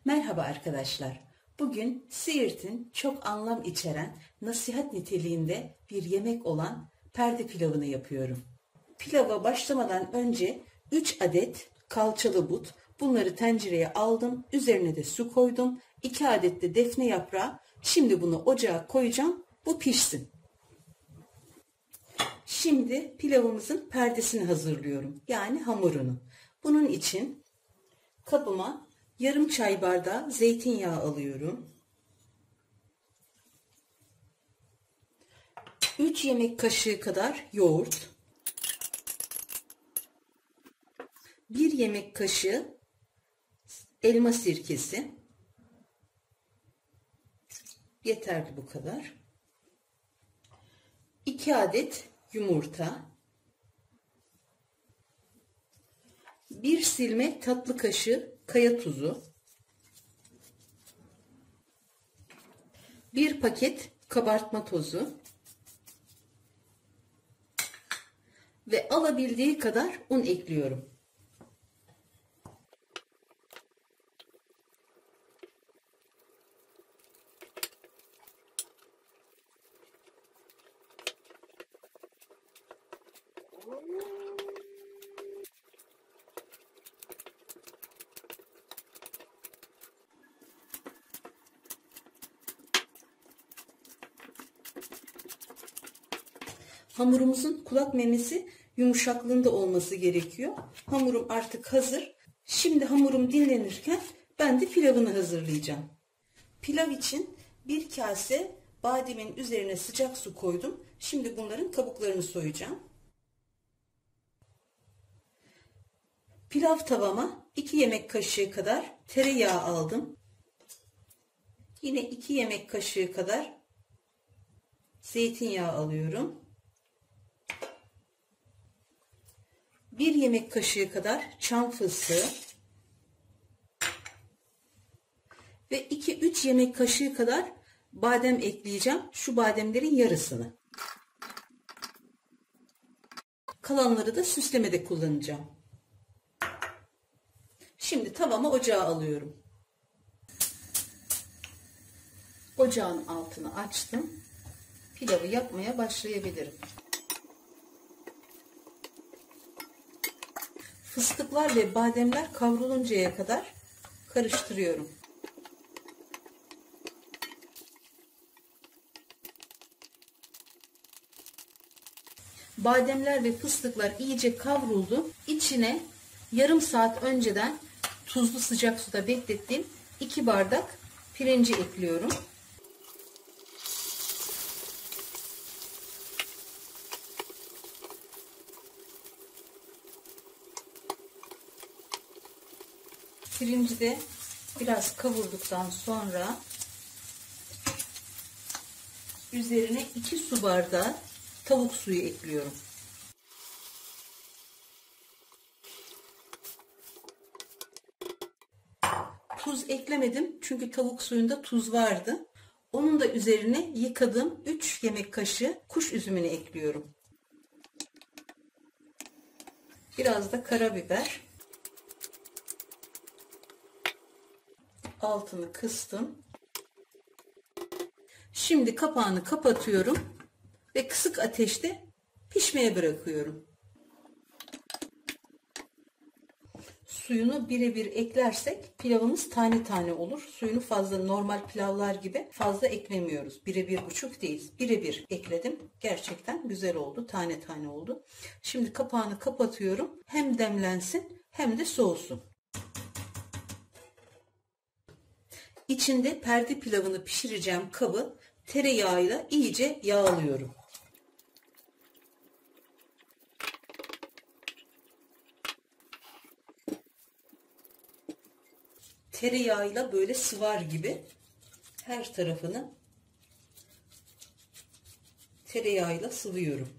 Merhaba arkadaşlar. Bugün Siirt'in çok anlam içeren, nasihat niteliğinde bir yemek olan perde pilavını yapıyorum. Pilava başlamadan önce 3 adet kalçalı but, bunları tencereye aldım, üzerine de su koydum. 2 adet de defne yaprağı. Şimdi bunu ocağa koyacağım, bu pişsin. Şimdi pilavımızın perdesini hazırlıyorum, yani hamurunu. Bunun için kabıma yarım çay bardağı zeytinyağı alıyorum. 3 yemek kaşığı kadar yoğurt. 1 yemek kaşığı elma sirkesi. Yeterli bu kadar. 2 adet yumurta. 1 silme tatlı kaşığı kaya tuzu. 1 paket kabartma tozu. Ve alabildiği kadar un ekliyorum. Hamurumuzun kulak memesi yumuşaklığında olması gerekiyor. Hamurum artık hazır. Şimdi hamurum dinlenirken ben de pilavını hazırlayacağım. Pilav için bir kase bademin üzerine sıcak su koydum. Şimdi bunların kabuklarını soyacağım. Pilav tavama 2 yemek kaşığı kadar tereyağı aldım. Yine 2 yemek kaşığı kadar zeytinyağı alıyorum. 1 yemek kaşığı kadar çam fıstığı ve 2-3 yemek kaşığı kadar badem ekleyeceğim. Şu bademlerin yarısını. Kalanları da süslemede kullanacağım. Şimdi tavama ocağa alıyorum. Ocağın altını açtım. Pilavı yapmaya başlayabilirim. Fıstıklar ve bademler kavruluncaya kadar karıştırıyorum. Bademler ve fıstıklar iyice kavruldu. İçine yarım saat önceden tuzlu sıcak suda beklettiğim 2 bardak pirinci ekliyorum. Pirinci de biraz kavurduktan sonra üzerine 2 su bardağı tavuk suyu ekliyorum. Tuz eklemedim çünkü tavuk suyunda tuz vardı. Onun da üzerine yıkadığım 3 yemek kaşığı kuş üzümünü ekliyorum. Biraz da karabiber. Altını kıstım. Şimdi kapağını kapatıyorum ve kısık ateşte pişmeye bırakıyorum. Suyunu birebir eklersek pilavımız tane tane olur. Suyunu fazla, normal pilavlar gibi fazla eklemiyoruz. 1'e 1,5 değil. Birebir ekledim. Gerçekten güzel oldu. Tane tane oldu. Şimdi kapağını kapatıyorum. Hem demlensin hem de soğusun. İçinde perde pilavını pişireceğim kabı tereyağıyla iyice yağlıyorum. Tereyağıyla böyle sıvar gibi her tarafını tereyağıyla sıvıyorum.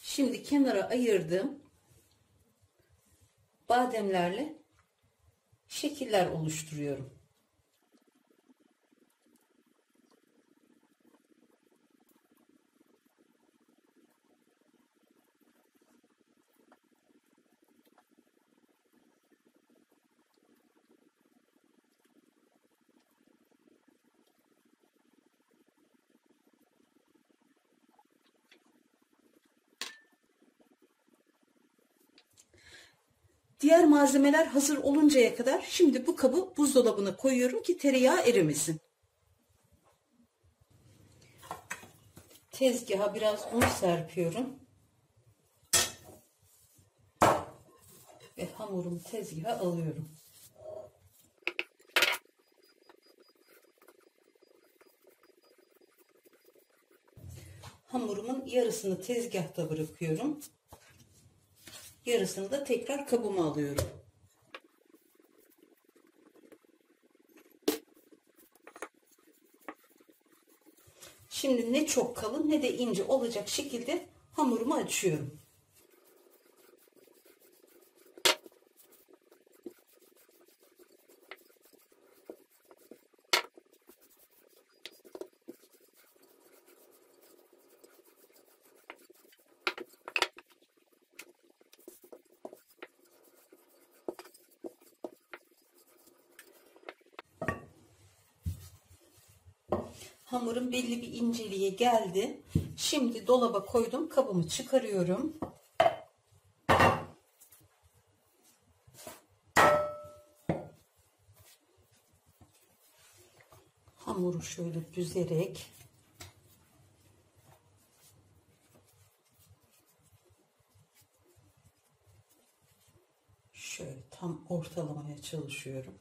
Şimdi kenara ayırdığım bademlerle şekiller oluşturuyorum. Diğer malzemeler hazır oluncaya kadar şimdi bu kabı buzdolabına koyuyorum ki tereyağı erimesin. Tezgaha biraz un serpiyorum. Ve hamurumu tezgaha alıyorum. Hamurumun yarısını tezgahta bırakıyorum. Yarısını da tekrar kabıma alıyorum. Şimdi ne çok kalın ne de ince olacak şekilde hamurumu açıyorum. Hamurum belli bir inceliğe geldi. Şimdi dolaba koydum. Kabımı çıkarıyorum. Hamuru şöyle büzerek şöyle tam ortalamaya çalışıyorum.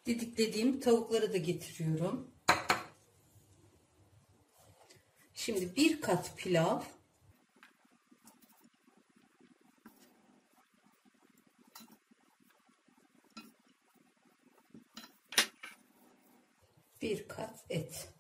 Didiklediğim tavukları da getiriyorum. Şimdi bir kat pilav, bir kat et.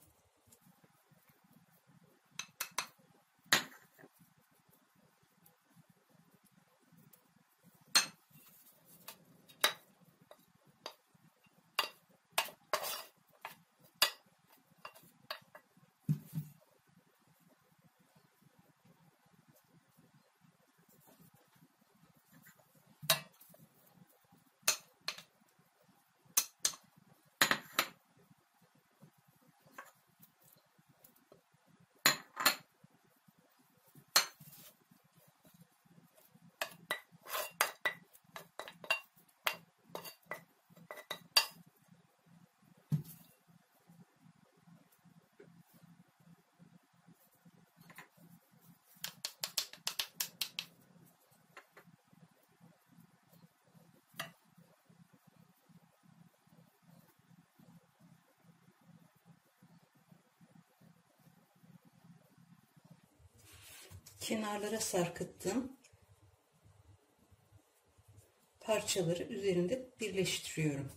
Kenarlara sarkıttım. Parçaları üzerinde birleştiriyorum.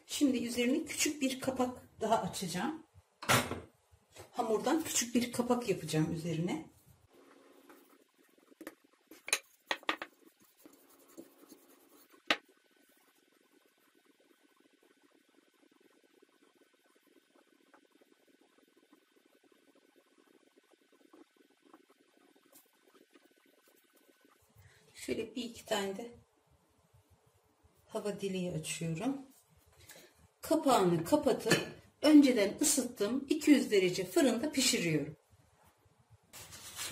Şimdi üzerine küçük bir kapak daha açacağım. Hamurdan küçük bir kapak yapacağım üzerine. Şöyle bir iki tane de hava deliği açıyorum. Kapağını kapatıp önceden ısıttığım 200 derece fırında pişiriyorum.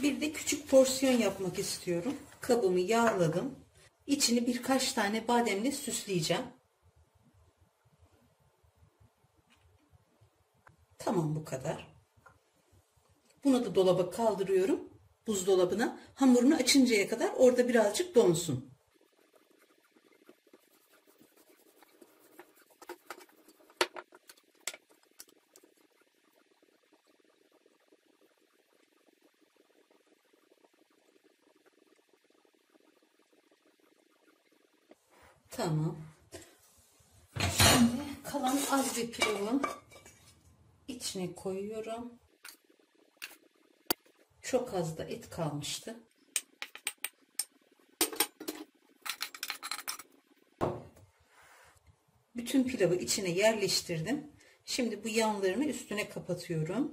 Bir de küçük porsiyon yapmak istiyorum. Kabımı yağladım. İçini birkaç tane bademle süsleyeceğim. Tamam, bu kadar. Bunu da dolaba kaldırıyorum. Buzdolabına. Hamurunu açıncaya kadar orada birazcık donsun. Tamam. Şimdi kalan az bir pilavın içine koyuyorum. Çok az da et kalmıştı. Bütün pilavı içine yerleştirdim. Şimdi bu yanlarını üstüne kapatıyorum.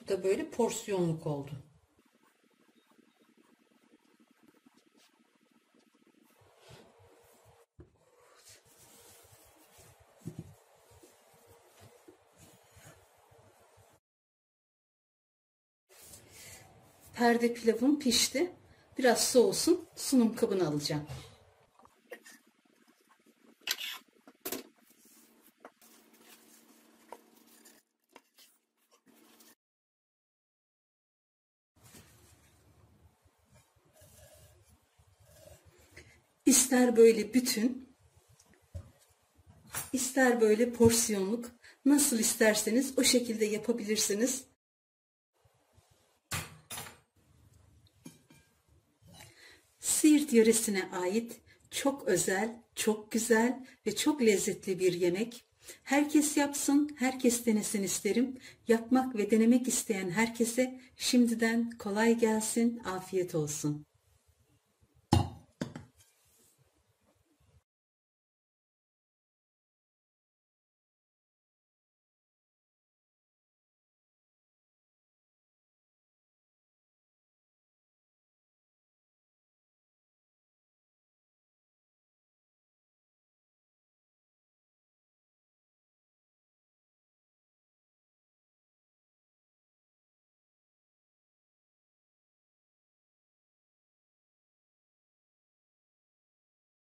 Bu da böyle porsiyonluk oldu. Perde pilavım pişti. Biraz soğusun. Sunum kabına alacağım. İster böyle bütün, ister böyle porsiyonluk, nasıl isterseniz o şekilde yapabilirsiniz. Siirt yöresine ait çok özel, çok güzel ve çok lezzetli bir yemek. Herkes yapsın, herkes denesin isterim. Yapmak ve denemek isteyen herkese şimdiden kolay gelsin, afiyet olsun.